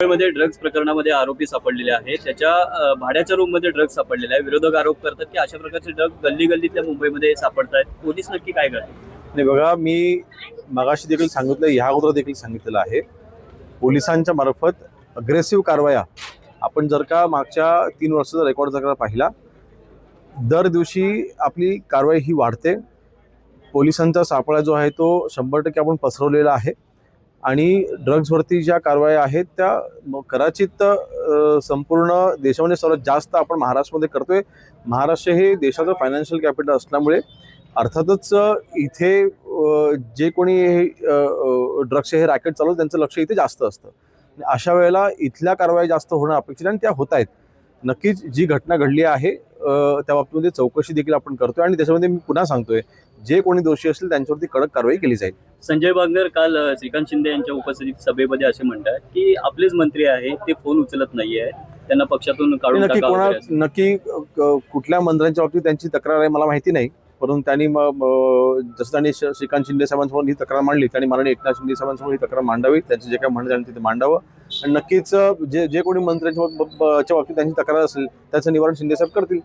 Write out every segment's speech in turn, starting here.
मुंबईमध्ये ड्रग्ज प्रकरणामध्ये आरोपी सापडलेले आहेत. त्याच्या भाड्याच्या रूममध्ये ड्रग्ज सापडलेले आहे. विरोधक आरोप करतात की अशा प्रकारचे ड्रग्ज गल्ली गल्लीतल्या मुंबईमध्ये सापडत आहेत. पोलीस नक्की काय करतात? नाही बघा, मी मगाशी देखील सांगितलं, ह्या अगोदर देखील सांगितलेलं आहे, पोलिसांच्या मार्फत अग्रेसिव्ह कारवाया आपण जर का मागच्या 3 वर्षाचा रेकॉर्ड जर का पाहिला, दर दिवशी आपली कारवाई ही वाढते. पोलिसांचा सापळा जो आहे तो 100% आपण पसरवलेला आहे आणि ड्रग्जवरती ज्या कारवाया आहेत त्या कदाचित संपूर्ण देशामध्ये सर्वात जास्त आपण महाराष्ट्रामध्ये करतोय. महाराष्ट्र हे देशाचं फायनान्शियल कॅपिटल असल्यामुळे अर्थातच इथे जे कोणी ड्रग्सचे हे रॅकेट चालवतात त्यांचं लक्ष इथे जास्त असतं. अशा वेळेला इथल्या कारवाई जास्त होणं अपेक्षित आहे आणि त्या होत आहेत. नक्कीच जी घटना घडली आहे त्या बाबतीमध्ये चौकशी देखील आपण करतोय आणि त्याच्यामध्ये मी पुन्हा सांगतोय, जे कोणी दोषी असतील त्यांच्यावरती कडक कारवाई केली जाईल. संजय बांगर काल श्रीकांत शिंदे यांच्या उपस्थितीत सभेमध्ये असे म्हणतात की आपलेच मंत्री आहे ते फोन उचलत नाहीये, त्यांना पक्षातून काढून टाकावं. नक्की कुठल्या मंत्र्यांच्या बाबतीत त्यांची तक्रार आहे मला माहिती नाही, परंतु त्यांनी जसं त्यांनी श्रीकांत शिंदे साहेबांसमोर ही तक्रार मांडली, त्यांनी माननीय एकनाथ शिंदे साहेबांसमोर ही तक्रार मांडावी, त्यांचं जे काय म्हणणं त्यांनी तिथे मांडावं आणि नक्कीच जे कोणी मंत्र्यांच्या बाबतीत त्यांची तक्रार असेल त्याचं निवारण शिंदे साहेब करतील.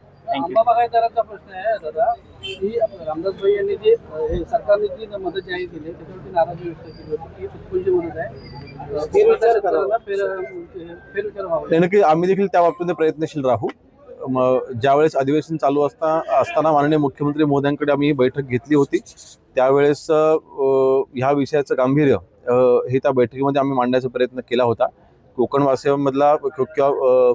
बागायतदारांचा प्रश्न आहे दादा की रामदास भाई यांनी जे सरकारने जी मदत जाहीर केली त्याच्यावरती नाराजी व्यक्त केली होती की तुटपुंजी मदत आहे, फेरविचार करायला फेरविचार व्हावा. नक्की आम्ही देखील त्या बाबतीत प्रयत्नशील राहू. ज्यावेळेस अधिवेशन चालू असताना माननीय मुख्यमंत्री महोदयांकडे आम्ही ही बैठक घेतली होती, त्यावेळेस ह्या विषयाचं गांभीर्य हे त्या बैठकीमध्ये आम्ही मांडण्याचा प्रयत्न केला होता. कोकणवासियांमधला किंवा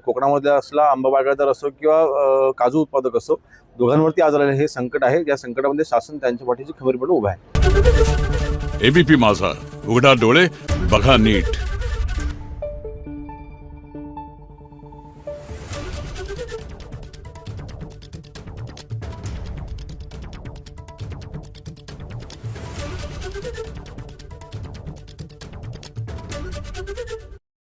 कोकणामधला असला आंबा बागायतदार असो किंवा काजू उत्पादक असो, दोघांवरती आज आलेलं हे संकट आहे. या संकटामध्ये शासन त्यांच्या पाठीशी खंबीरपणे उभं आहे. एबीपी माझा, उघडा डोळे बघा नीट.